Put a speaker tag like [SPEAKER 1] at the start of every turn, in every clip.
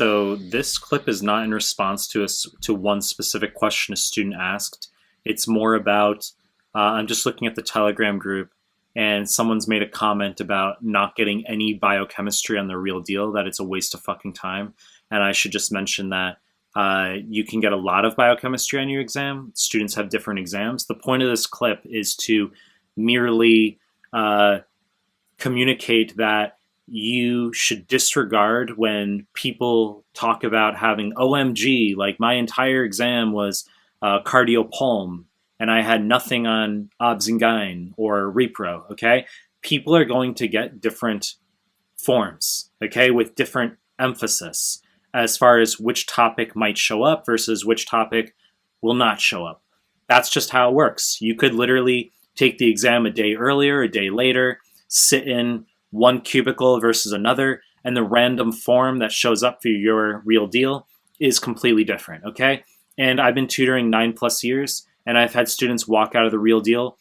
[SPEAKER 1] So this clip is not in response to to one specific question a student asked. It's more about I'm just looking at the Telegram group, and someone's made a comment about not getting any biochemistry on the real deal, that it's a waste of fucking time. And I should just mention that you can get a lot of biochemistry on your exam. Students have different exams. The point of this clip is to merely communicate that you should disregard when people talk about having OMG, like my entire exam was cardiopulm and I had nothing on obs and gyn or repro, okay? People are going to get different forms, okay, with different emphasis as far as which topic might show up versus which topic will not show up. That's just how it works. You could literally take the exam a day earlier, a day later, sit in one cubicle versus another, and the random form that shows up for your real deal is completely different, okay? And I've been tutoring 9+ years, and I've had students walk out of the real deal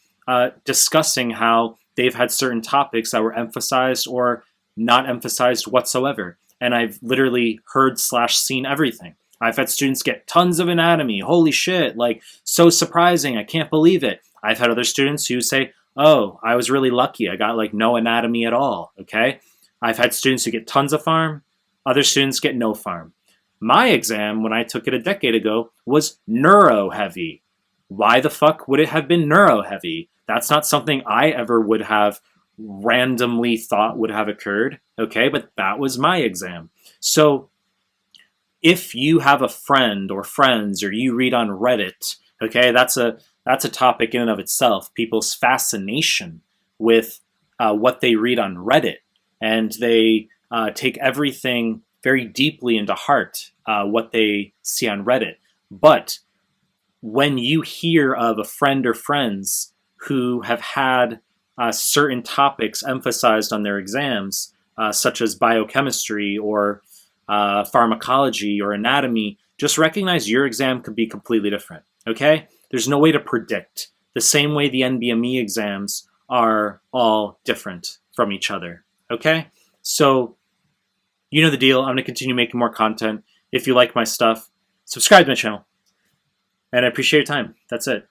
[SPEAKER 1] discussing how they've had certain topics that were emphasized or not emphasized whatsoever. And I've literally heard/seen everything. I've had students get tons of anatomy. Holy shit, like, so surprising. I can't believe it. I've had other students who say, oh, I was really lucky. I got like no anatomy at all, okay? I've had students who get tons of pharm. Other students get no pharm. My exam, when I took it a decade ago, was neuro heavy. Why the fuck would it have been neuro heavy? That's not something I ever would have randomly thought would have occurred, okay? But that was my exam. So if you have a friend or friends or you read on Reddit, okay, that's a topic in and of itself. People's fascination with what they read on Reddit, and they take everything very deeply into heart, what they see on Reddit. But when you hear of a friend or friends who have had certain topics emphasized on their exams, such as biochemistry or pharmacology or anatomy, just recognize your exam could be completely different, okay? There's no way to predict. The same way the NBME exams are all different from each other, okay? So, you know the deal. I'm going to continue making more content. If you like my stuff, subscribe to my channel. And I appreciate your time. That's it.